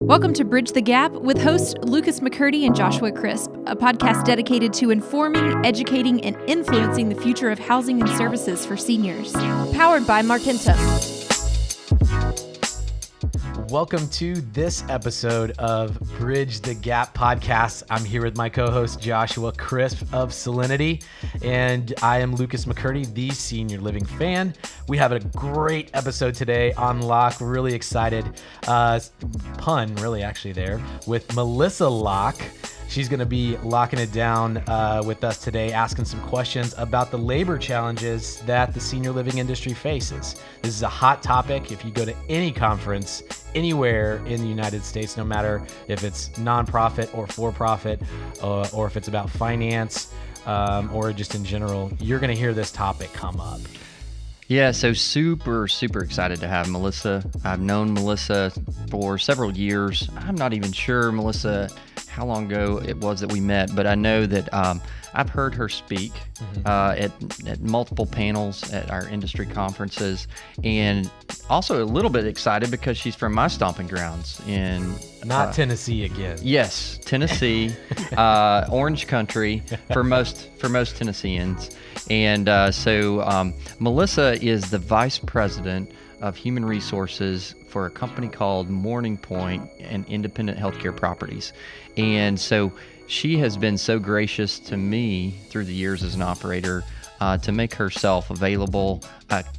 Welcome to Bridge the Gap with hosts Lucas McCurdy and Joshua Crisp, a podcast dedicated to informing, educating, and influencing the future of housing and services for seniors. Powered by Markentum. Welcome to this episode of Bridge the Gap podcast. I'm here with my co-host Joshua Crisp of Salinity, and I am Lucas McCurdy, the senior living fan. We have a great episode today on Locke. Really excited. Pun, really, actually, there with Melissa Locke. She's going to be locking it down with us today, asking some questions about the labor challenges that the senior living industry faces. This is a hot topic. If you go to any conference anywhere in the United States, no matter if it's nonprofit or for-profit, or if it's about finance or just in general, you're going to hear this topic come up. Yeah, so super excited to have Melissa. I've known Melissa for several years. I'm not even sure, Melissa, how long ago it was that we met, but I know that I've heard her speak at multiple panels at our industry conferences, and also a little bit excited because she's from my stomping grounds in Tennessee again. Yes, Tennessee, Orange Country for most Tennesseans. And so Melissa is the vice president of human resources for a company called Morning Point and Independent Healthcare Properties. And so she has been so gracious to me through the years as an operator to make herself available.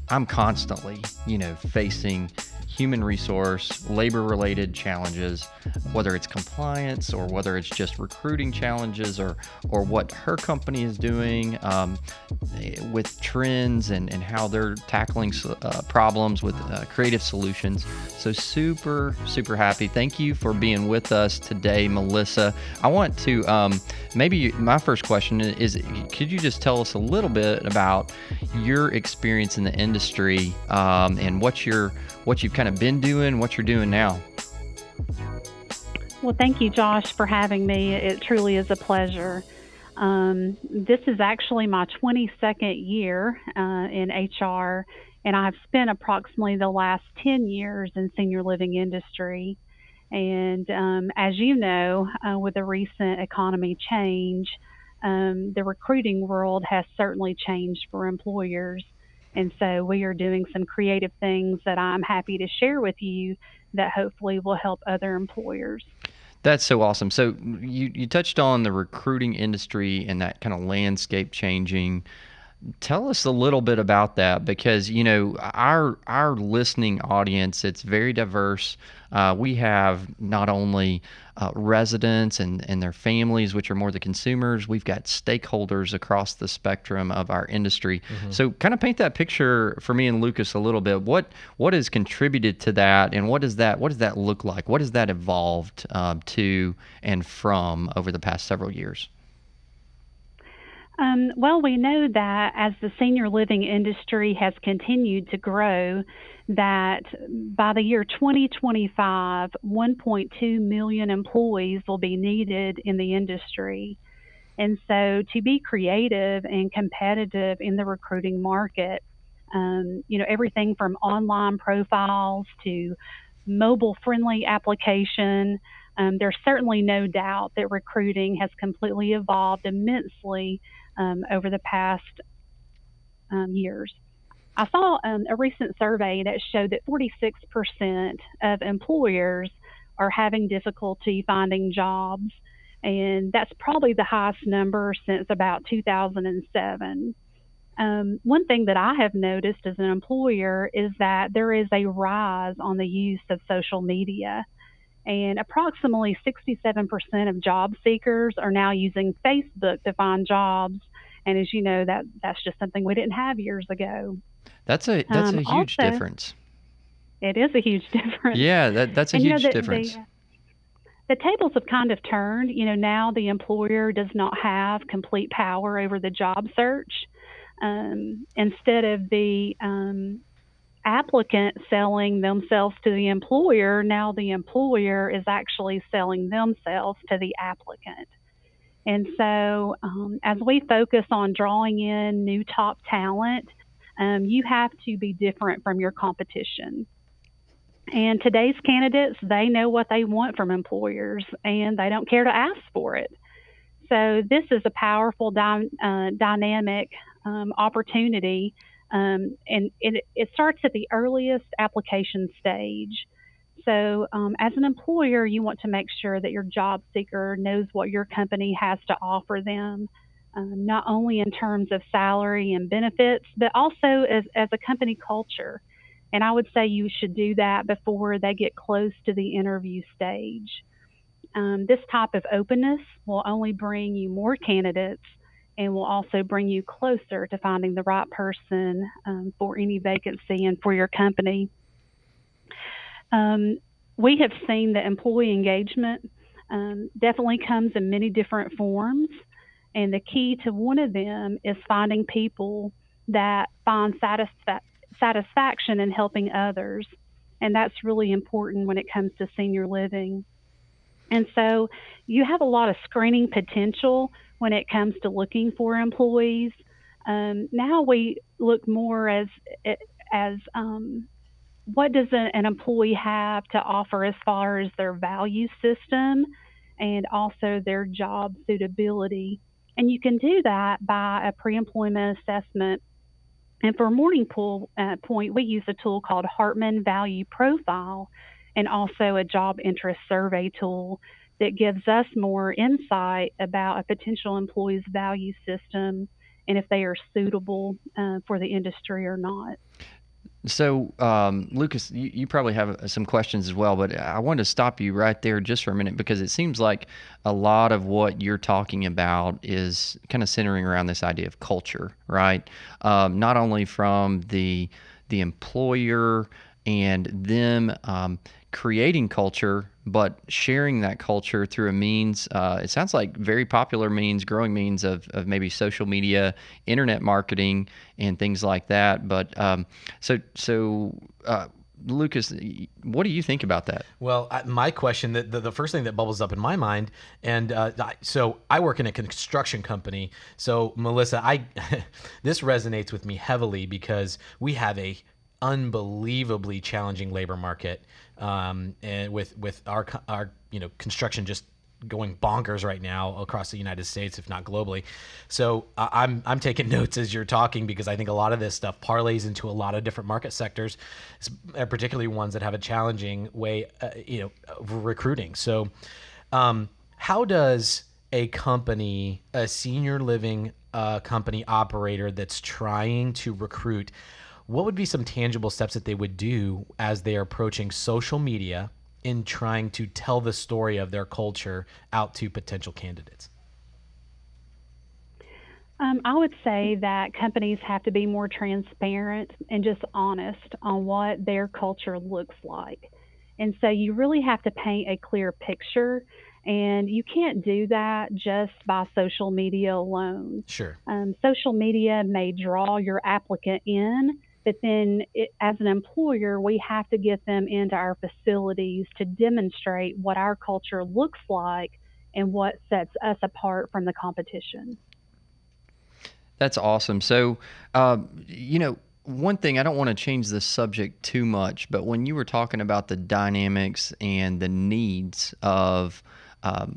I'm constantly, facing human resource, labor-related challenges, whether it's compliance or whether it's just recruiting challenges or what her company is doing with trends and how they're tackling problems with creative solutions. So super happy. Thank you for being with us today, Melissa. I want to, maybe my first question is, could you just tell us a little bit about your experience in the industry and what you've kind of been doing, what you're doing now? Well, thank you, Josh, for having me. It truly is a pleasure. This is actually my 22nd year in HR, and I've spent approximately the last 10 years in senior living industry. And as you know, with the recent economy change, the recruiting world has certainly changed for employers. And so we are doing some creative things that I'm happy to share with you that hopefully will help other employers. That's so awesome. So you touched on the recruiting industry and that kind of landscape changing. Tell us a little bit about that, because our listening audience, it's very diverse. We have not only residents and their families, which are more the consumers. We've got stakeholders across the spectrum of our industry. Mm-hmm. So kind of paint that picture for me and Lucas a little bit. What has contributed to that, and what does that look like? What has that evolved to and from over the past several years? Well, we know that as the senior living industry has continued to grow, that by the year 2025, 1.2 million employees will be needed in the industry. And so to be creative and competitive in the recruiting market, everything from online profiles to mobile-friendly application, there's certainly no doubt that recruiting has completely evolved immensely over the past years. I saw a recent survey that showed that 46% of employers are having difficulty finding jobs, and that's probably the highest number since about 2007. One thing that I have noticed as an employer is that there is a rise on the use of social media. And approximately 67% of job seekers are now using Facebook to find jobs. And as you know, that's just something we didn't have years ago. That's a huge difference. It is a huge difference. Yeah, that's a huge difference. The tables have kind of turned. Now the employer does not have complete power over the job search. Instead of the applicant selling themselves to the employer, now the employer is actually selling themselves to the applicant. And so as we focus on drawing in new top talent, you have to be different from your competition. And today's candidates, they know what they want from employers and they don't care to ask for it. So this is a powerful dynamic opportunity, and it starts at the earliest application stage. So, as an employer, you want to make sure that your job seeker knows what your company has to offer them, not only in terms of salary and benefits, but also as a company culture. And I would say you should do that before they get close to the interview stage. This type of openness will only bring you more candidates and will also bring you closer to finding the right person for any vacancy and for your company. Um, we have seen that employee engagement definitely comes in many different forms, and the key to one of them is finding people that find satisfaction in helping others. And that's really important when it comes to senior living. And so you have a lot of screening potential when it comes to looking for employees. Now we look more as what does an employee have to offer as far as their value system and also their job suitability. And you can do that by a pre-employment assessment. And for Morning Point, we use a tool called Hartman Value Profile and also a job interest survey tool that gives us more insight about a potential employee's value system and if they are suitable for the industry or not. So, Lucas, you probably have some questions as well, but I wanted to stop you right there just for a minute because it seems like a lot of what you're talking about is kind of centering around this idea of culture, right? Not only from the employer and them creating culture, but sharing that culture through a means, it sounds like very popular means, growing means of maybe social media, internet marketing, and things like that. But Lucas, what do you think about that? Well, my question, the first thing that bubbles up in my mind, and so I work in a construction company. So Melissa, this resonates with me heavily because we have a unbelievably challenging labor market, and with our construction just going bonkers right now across the United States, if not globally. So I'm taking notes as you're talking because I think a lot of this stuff parlays into a lot of different market sectors, particularly ones that have a challenging way, of recruiting. So, how does a company, a senior living company operator that's trying to recruit, what would be some tangible steps that they would do as they are approaching social media in trying to tell the story of their culture out to potential candidates? I would say that companies have to be more transparent and just honest on what their culture looks like. And so you really have to paint a clear picture, and you can't do that just by social media alone. Sure. Social media may draw your applicant in, but then as an employer, we have to get them into our facilities to demonstrate what our culture looks like and what sets us apart from the competition. That's awesome. So, one thing, I don't want to change the subject too much, but when you were talking about the dynamics and the needs of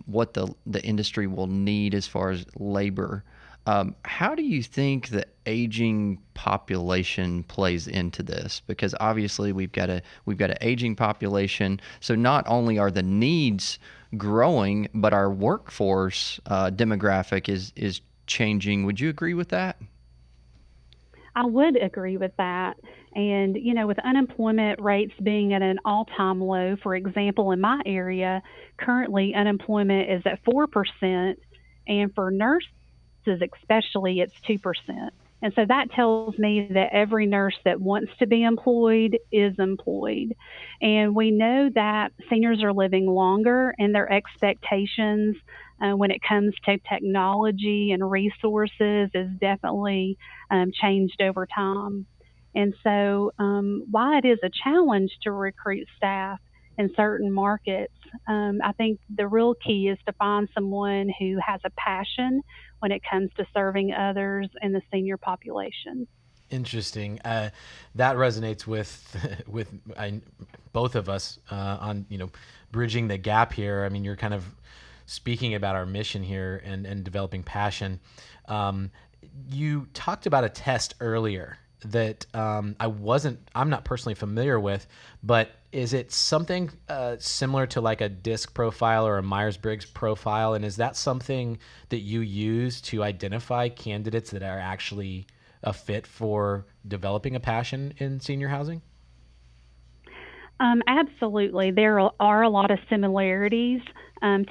what the industry will need as far as labor, how do you think the aging population plays into this? Because obviously we've got an aging population, so not only are the needs growing, but our workforce demographic is changing. Would you agree with that? I would agree with that. And, with unemployment rates being at an all time low, for example, in my area, currently unemployment is at 4%. And for nurses, especially, it's 2%. And so that tells me that every nurse that wants to be employed is employed. And we know that seniors are living longer, and their expectations when it comes to technology and resources is definitely changed over time. And so, while it is a challenge to recruit staff in certain markets, I think the real key is to find someone who has a passion when it comes to serving others in the senior population. Interesting. That resonates with both of us on bridging the gap here. I mean, you're kind of speaking about our mission here and developing passion. You talked about a test earlier that I'm not personally familiar with, but is it something similar to like a DISC profile or a Myers-Briggs profile? And is that something that you use to identify candidates that are actually a fit for developing a passion in senior housing? Absolutely. There are a lot of similarities.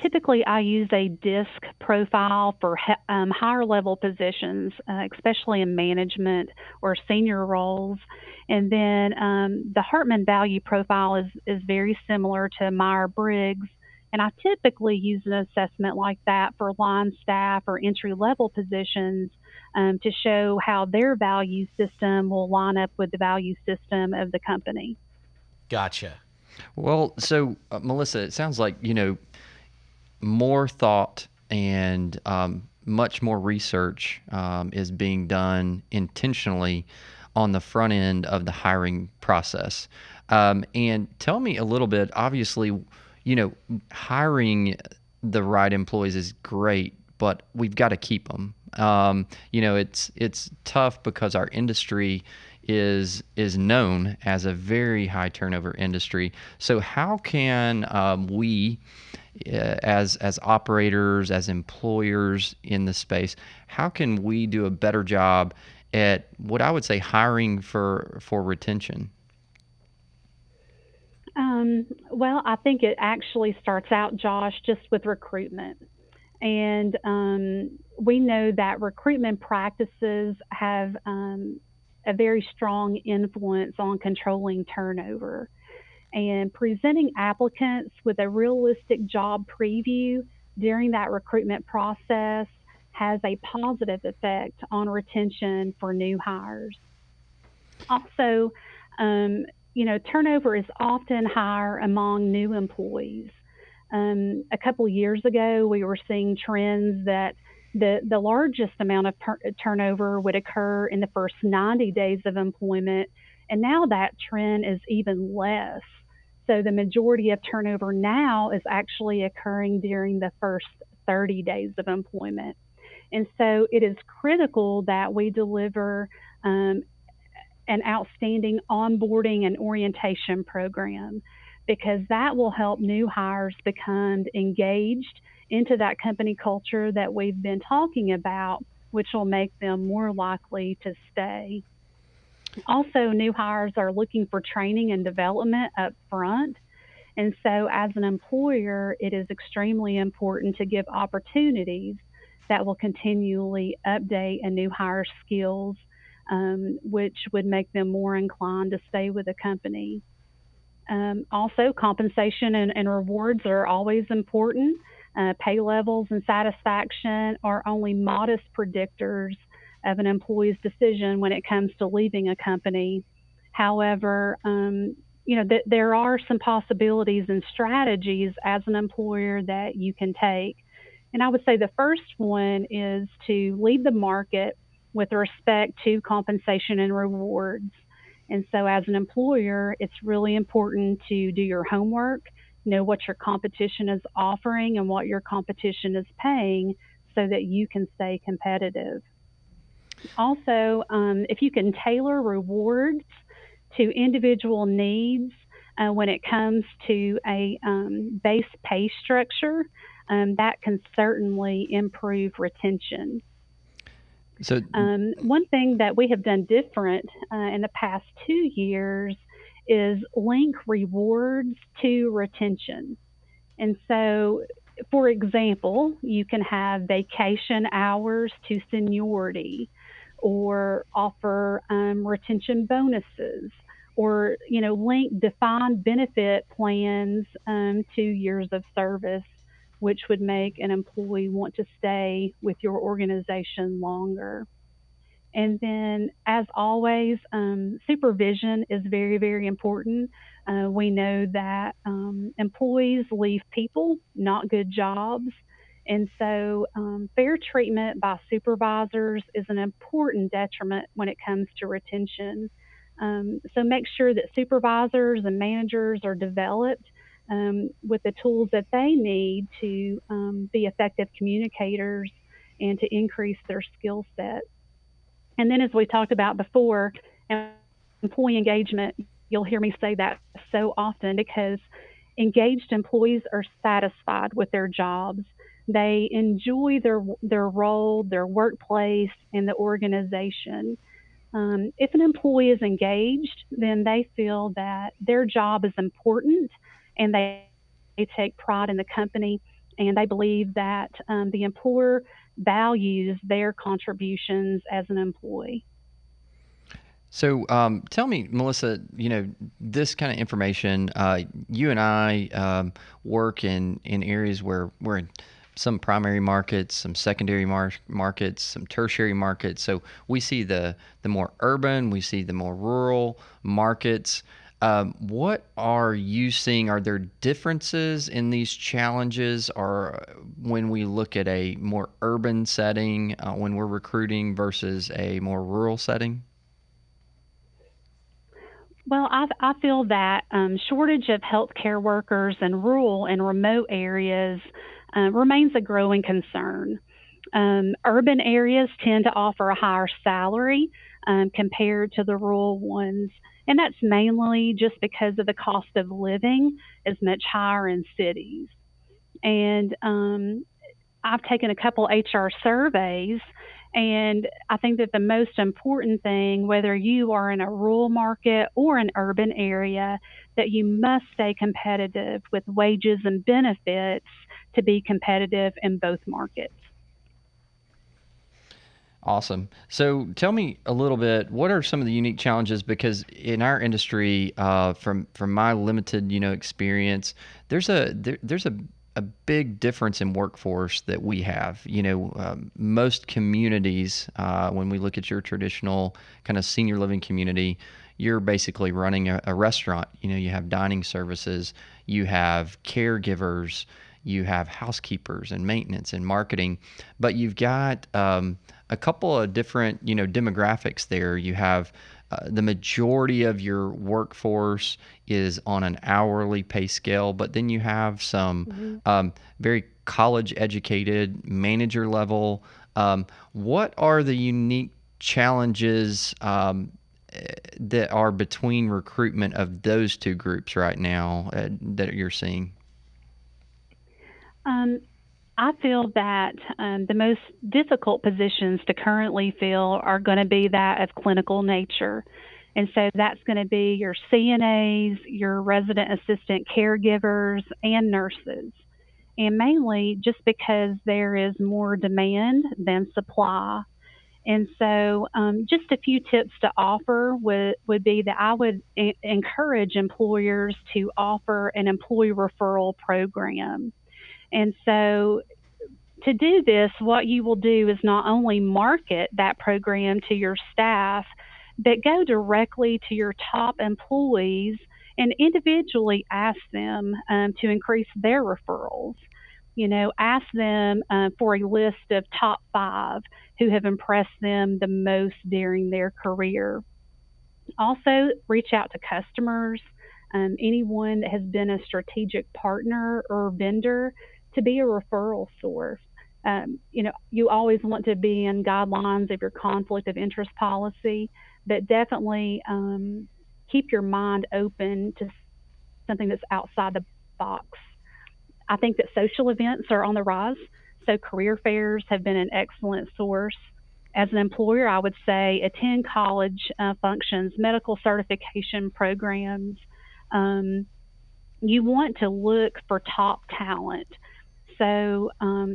Typically, I use a DISC profile for higher level positions, especially in management or senior roles. And then the Hartman value profile is very similar to Myers-Briggs. And I typically use an assessment like that for line staff or entry level positions to show how their value system will line up with the value system of the company. Gotcha. Well, so Melissa, it sounds like, more thought and much more research is being done intentionally on the front end of the hiring process. And tell me a little bit, obviously, hiring the right employees is great, but we've got to keep them. It's tough because our industry is known as a very high turnover industry. So how can we, as operators, as employers in the space, how can we do a better job at what I would say hiring for retention? Well, I think it actually starts out, Josh, just with recruitment. And we know that recruitment practices have a very strong influence on controlling turnover. And presenting applicants with a realistic job preview during that recruitment process has a positive effect on retention for new hires. Also, turnover is often higher among new employees. A couple of years ago, we were seeing trends that the largest amount of turnover would occur in the first 90 days of employment, and now that trend is even less. So the majority of turnover now is actually occurring during the first 30 days of employment. And so it is critical that we deliver an outstanding onboarding and orientation program, because that will help new hires become engaged into that company culture that we've been talking about, which will make them more likely to stay. Also, new hires are looking for training and development up front. And so as an employer, it is extremely important to give opportunities that will continually update a new hire's skills, which would make them more inclined to stay with the company. Also, compensation and rewards are always important. Pay levels and satisfaction are only modest predictors of an employee's decision when it comes to leaving a company. However, there are some possibilities and strategies as an employer that you can take. And I would say the first one is to lead the market with respect to compensation and rewards. And so as an employer, it's really important to do your homework, know what your competition is offering and what your competition is paying so that you can stay competitive. Also, if you can tailor rewards to individual needs when it comes to a base pay structure, that can certainly improve retention. So, one thing that we have done different in the past 2 years is link rewards to retention. And so, for example, you can have vacation hours to seniority, or offer retention bonuses, or link defined benefit plans to years of service, which would make an employee want to stay with your organization longer. And then, as always, supervision is very, very important. We know that employees leave people, not good jobs. And so, fair treatment by supervisors is an important detriment when it comes to retention. So, make sure that supervisors and managers are developed with the tools that they need to be effective communicators and to increase their skill set. And then, as we talked about before, employee engagement, you'll hear me say that so often because engaged employees are satisfied with their jobs. They enjoy their role, their workplace, and the organization. If an employee is engaged, then they feel that their job is important and they take pride in the company and they believe that the employer values their contributions as an employee. So tell me, Melissa, this kind of information, you and I work in areas where we're in some primary markets, some secondary markets, some tertiary markets. So we see the more urban, we see the more rural markets. What are you seeing? Are there differences in these challenges, or when we look at a more urban setting when we're recruiting versus a more rural setting? Well, I feel that shortage of healthcare workers in rural and remote areas remains a growing concern. Urban areas tend to offer a higher salary compared to the rural ones, and that's mainly just because of the cost of living is much higher in cities. And I've taken a couple HR surveys, and I think that the most important thing, whether you are in a rural market or an urban area, that you must stay competitive with wages and benefits to be competitive in both markets. Awesome. So tell me a little bit, what are some of the unique challenges? Because in our industry, from my limited experience, there's a big difference in workforce that we have. Most communities, when we look at your traditional kind of senior living community, you're basically running a restaurant. You have dining services, you have caregivers, you have housekeepers and maintenance and marketing, but you've got a couple of different demographics there. You have the majority of your workforce is on an hourly pay scale, but then you have some very college educated manager level. What are the unique challenges that are between recruitment of those two groups right now that you're seeing? I feel that the most difficult positions to currently fill are going to be that of clinical nature. And so that's going to be your CNAs, your resident assistant caregivers, and nurses. And mainly just because there is more demand than supply. And so, just a few tips to offer would be that I would encourage employers to offer an employee referral program. And so, to do this, what you will do is not only market that program to your staff, but go directly to your top employees and individually ask them to increase their referrals. Ask them for a list of top 5 who have impressed them the most during their career. Also, reach out to customers, anyone that has been a strategic partner or vendor to be a referral source. You always want to be in guidelines of your conflict of interest policy, but definitely keep your mind open to something that's outside the box. I think that social events are on the rise, so career fairs have been an excellent source. As an employer, I would say attend college functions, medical certification programs. You want to look for top talent. So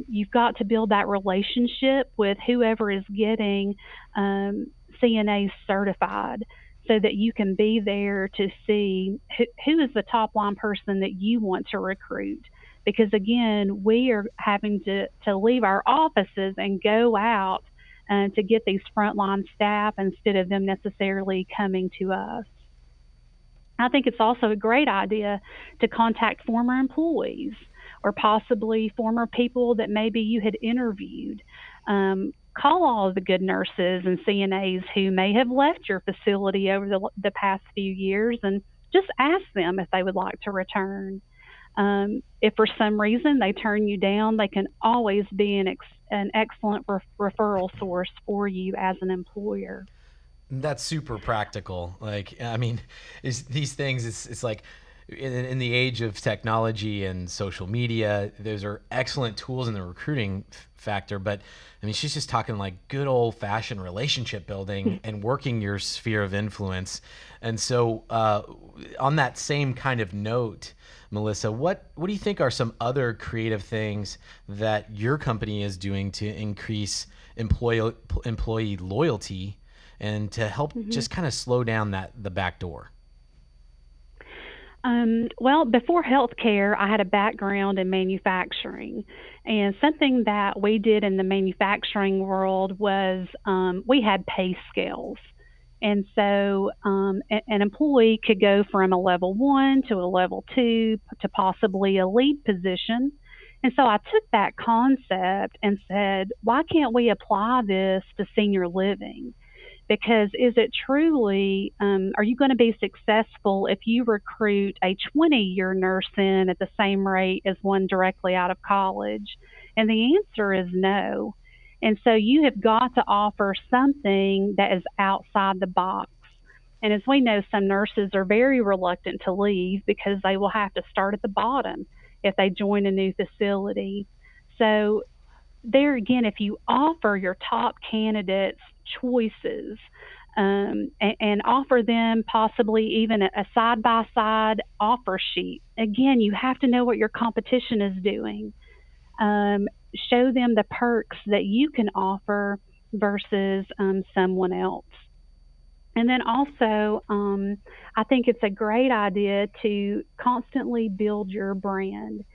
you've got to build that relationship with whoever is getting CNA certified so that you can be there to see who is the top line person that you want to recruit. Because again, we are having to leave our offices and go out to get these frontline staff instead of them necessarily coming to us. I think it's also a great idea to contact former employees or possibly former people that maybe you had interviewed. Call all of the good nurses and CNAs who may have left your facility over the past few years and just ask them if they would like to return. If for some reason they turn you down, they can always be an excellent referral source for you as an employer. That's super practical. Like, I mean, these things, it's like in the age of technology and social media, those are excellent tools in the recruiting factor. But I mean, she's just talking like good old fashioned relationship building and working your sphere of influence. And so on that same kind of note, Melissa, what do you think are some other creative things that your company is doing to increase employee loyalty and to help just kind of slow down the back door? Well, before healthcare, I had a background in manufacturing. And something that we did in the manufacturing world was we had pay scales. And so an employee could go from a level 1 to a level 2 to possibly a lead position. And so I took that concept and said, why can't we apply this to senior living? Because is it truly, are you going to be successful if you recruit a 20-year nurse in at the same rate as one directly out of college? And the answer is no. And so you have got to offer something that is outside the box. And as we know, some nurses are very reluctant to leave because they will have to start at the bottom if they join a new facility. So there again, if you offer your top candidates choices and offer them possibly even a side-by-side offer sheet, again, you have to know what your competition is doing. Show them the perks that you can offer versus someone else. And then also, I think it's a great idea to constantly build your brand.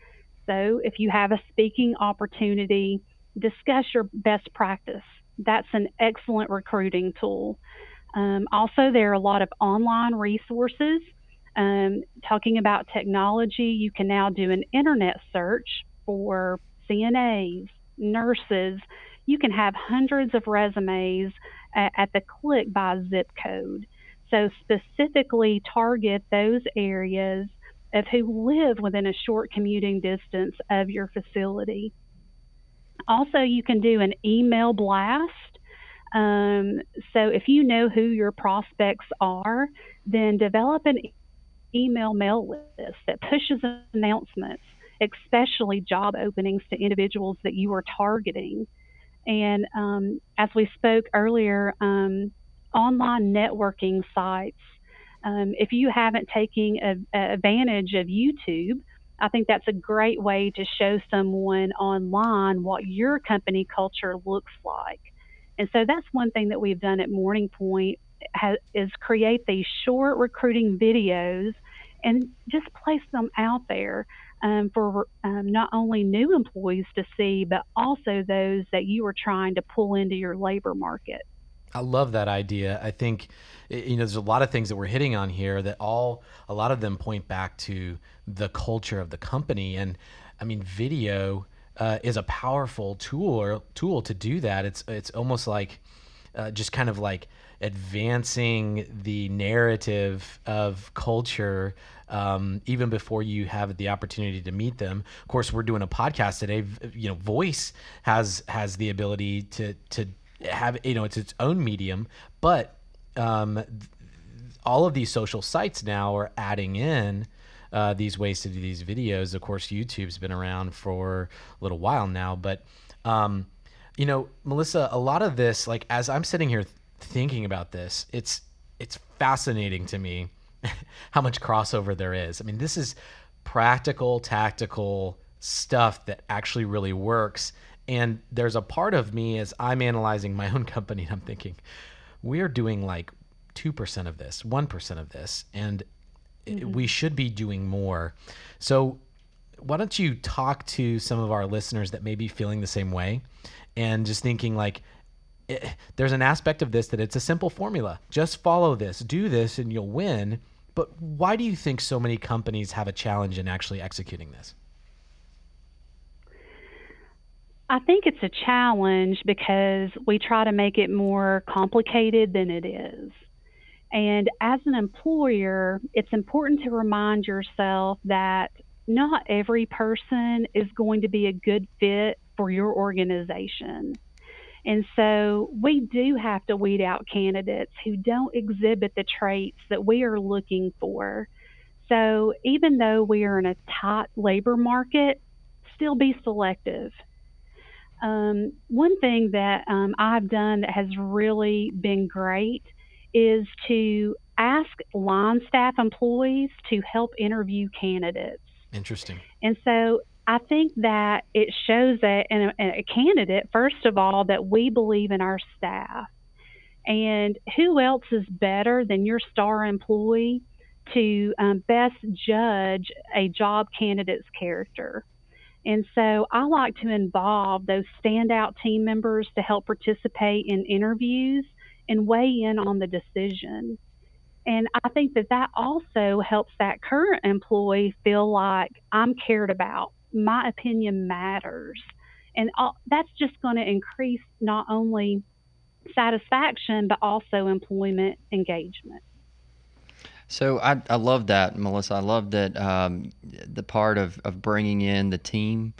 So if you have a speaking opportunity, discuss your best practice. That's an excellent recruiting tool. Also, there are a lot of online resources. Talking about technology, you can now do an internet search for CNAs, nurses. You can have hundreds of resumes at the click by zip code. So specifically target those areas of who live within a short commuting distance of your facility. Also, you can do an email blast. So if you know who your prospects are, then develop an email mail list that pushes announcements, especially job openings to individuals that you are targeting. And as we spoke earlier, online networking sites. If you haven't taken advantage of YouTube, I think that's a great way to show someone online what your company culture looks like. And so that's one thing that we've done at Morning Point is create these short recruiting videos and just place them out there for not only new employees to see, but also those that you are trying to pull into your labor market. I love that idea. I think, there's a lot of things that we're hitting on here that a lot of them point back to the culture of the company. And I mean, video is a powerful tool to do that. It's almost like just kind of like advancing the narrative of culture even before you have the opportunity to meet them. Of course, we're doing a podcast today. Voice has the ability to have, it's its own medium, but all of these social sites now are adding in these ways to do these videos. Of course, YouTube's been around for a little while now, but Melissa, a lot of this, like as I'm sitting here thinking about this, it's fascinating to me how much crossover there is. I mean, this is practical, tactical stuff that actually really works. And there's a part of me as I'm analyzing my own company, and I'm thinking, we're doing like 2% of this, 1% of this, and we should be doing more. So why don't you talk to some of our listeners that may be feeling the same way and just thinking like, there's an aspect of this that it's a simple formula. Just follow this, do this, and you'll win. But why do you think so many companies have a challenge in actually executing this? I think it's a challenge because we try to make it more complicated than it is. And as an employer, it's important to remind yourself that not every person is going to be a good fit for your organization. And so we do have to weed out candidates who don't exhibit the traits that we are looking for. So even though we are in a tight labor market, still be selective. One thing that I've done that has really been great is to ask line staff employees to help interview candidates. Interesting. And so I think that it shows that in a candidate, first of all, that we believe in our staff. And who else is better than your star employee to best judge a job candidate's character? And so I like to involve those standout team members to help participate in interviews and weigh in on the decision. And I think that that also helps that current employee feel like I'm cared about. My opinion matters. And that's just going to increase not only satisfaction, but also employment engagement. So I love that, Melissa. I love that the part of bringing in the team,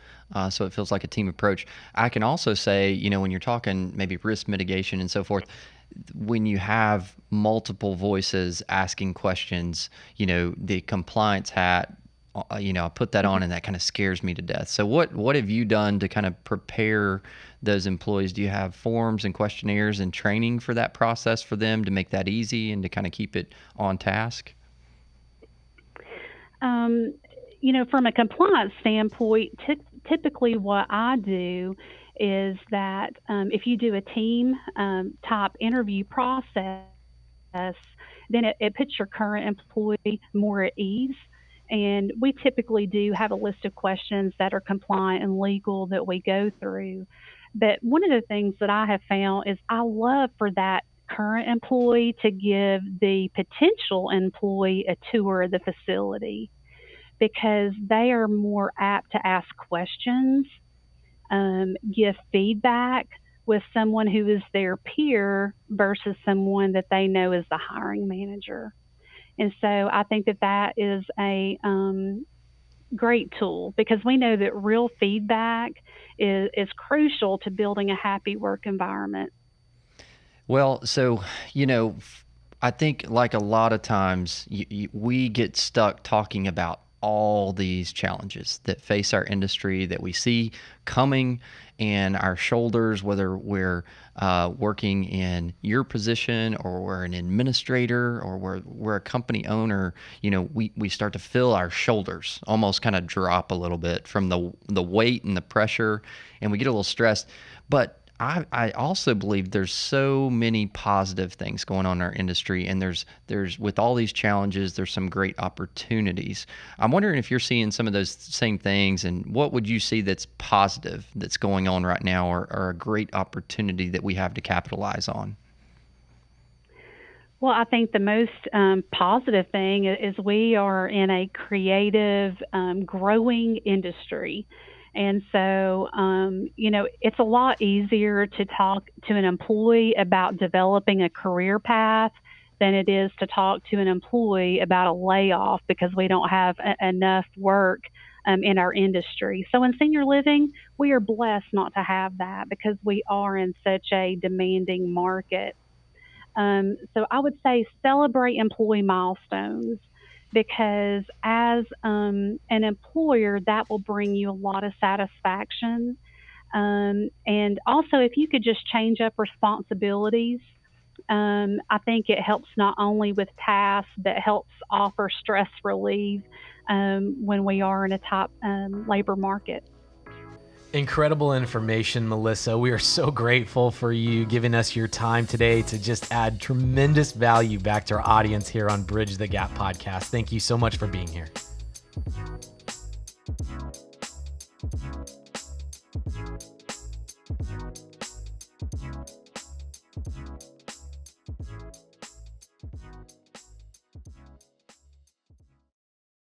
so it feels like a team approach. I can also say, when you're talking maybe risk mitigation and so forth, when you have multiple voices asking questions, the compliance hat, I put that on and that kind of scares me to death. So what have you done to kind of prepare those employees? Do you have forms and questionnaires and training for that process for them to make that easy and to kind of keep it on task? From a compliance standpoint, typically what I do is that if you do a team type interview process, then it puts your current employee more at ease. And we typically do have a list of questions that are compliant and legal that we go through. But one of the things that I have found is I love for that current employee to give the potential employee a tour of the facility because they are more apt to ask questions, give feedback with someone who is their peer versus someone that they know is the hiring manager. And so I think that that is a great tool because we know that real feedback is crucial to building a happy work environment. Well, so, I think like a lot of times we get stuck talking about all these challenges that face our industry that we see coming and our shoulders, whether we're working in your position or we're an administrator or we're a company owner, we start to feel our shoulders almost kind of drop a little bit from the weight and the pressure, and we get a little stressed. But I also believe there's so many positive things going on in our industry, and there's with all these challenges, there's some great opportunities. I'm wondering if you're seeing some of those same things, and what would you see that's positive that's going on right now, or a great opportunity that we have to capitalize on? Well, I think the most positive thing is we are in a creative, growing industry. And so, it's a lot easier to talk to an employee about developing a career path than it is to talk to an employee about a layoff because we don't have enough work in our industry. So in senior living, we are blessed not to have that because we are in such a demanding market. So I would say celebrate employee milestones, because as an employer, that will bring you a lot of satisfaction. And also, if you could just change up responsibilities, I think it helps not only with tasks, but helps offer stress relief when we are in a top labor market. Incredible information, Melissa. We are so grateful for you giving us your time today to just add tremendous value back to our audience here on Bridge the Gap podcast. Thank you so much for being here.